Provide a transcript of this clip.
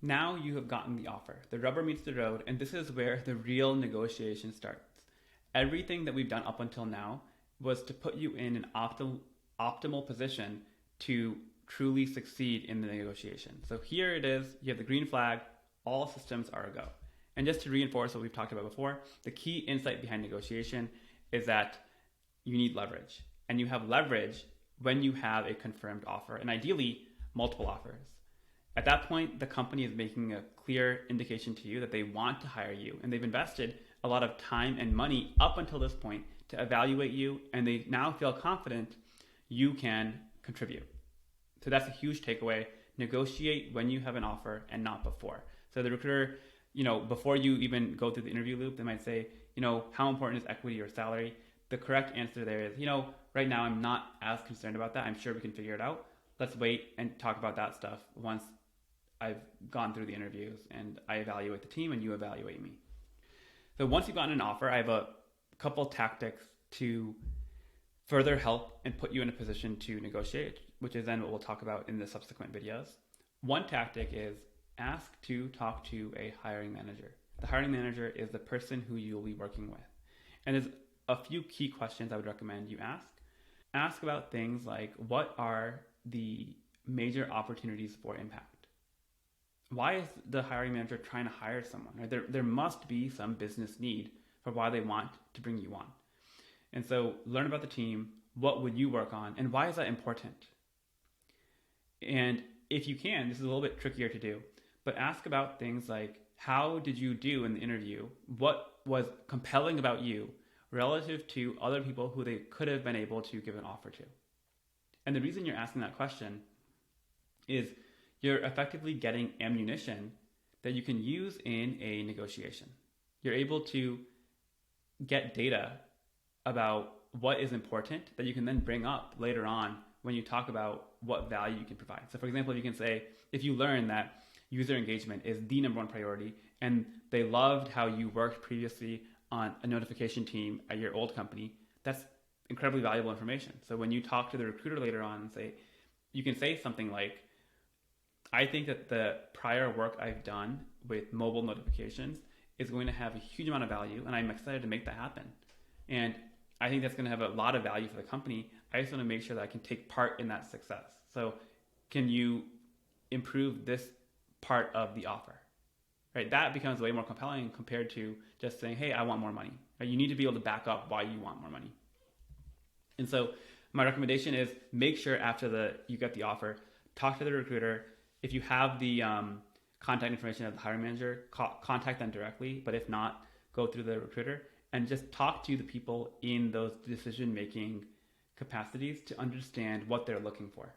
Now you have gotten the offer. The rubber meets the road, and this is where the real negotiation starts. Everything that we've done up until now was to put you in an optimal position to truly succeed in the negotiation. So here it is, you have the green flag, all systems are a go. And just to reinforce what we've talked about before, the key insight behind negotiation is that you need leverage. And you have leverage when you have a confirmed offer, and ideally, multiple offers. At that point, the company is making a clear indication to you that they want to hire you, and they've invested a lot of time and money up until this point to evaluate you, and they now feel confident you can contribute. So that's a huge takeaway. Negotiate when you have an offer and not before. So the recruiter, before you even go through the interview loop, they might say, how important is equity or salary? The correct answer there is, right now I'm not as concerned about that. I'm sure we can figure it out. Let's wait and talk about that stuff once I've gone through the interviews and I evaluate the team and you evaluate me. So once you've gotten an offer, I have a couple tactics to further help and put you in a position to negotiate, which is then what we'll talk about in the subsequent videos. One tactic is ask to talk to a hiring manager. The hiring manager is the person who you'll be working with. And there's a few key questions I would recommend you ask. Ask about things like, what are the major opportunities for impact? Why is the hiring manager trying to hire someone? Right? There must be some business need for why they want to bring you on. And so learn about the team. What would you work on? And why is that important? And if you can, this is a little bit trickier to do, but ask about things like, how did you do in the interview? What was compelling about you relative to other people who they could have been able to give an offer to? And the reason you're asking that question is you're effectively getting ammunition that you can use in a negotiation. You're able to get data about what is important that you can then bring up later on when you talk about what value you can provide. So for example, you can say, if you learn that user engagement is the number one priority and they loved how you worked previously on a notification team at your old company, that's incredibly valuable information. So when you talk to the recruiter later on and say, you can say something like, I think that the prior work I've done with mobile notifications is going to have a huge amount of value, and I'm excited to make that happen. And I think that's going to have a lot of value for the company. I just want to make sure that I can take part in that success. So can you improve this part of the offer? Right? That becomes way more compelling compared to just saying, hey, I want more money. Right? You need to be able to back up why you want more money. And so my recommendation is make sure after you get the offer, talk to the recruiter. If you have the contact information of the hiring manager, contact them directly. But if not, go through the recruiter and just talk to the people in those decision-making capacities to understand what they're looking for.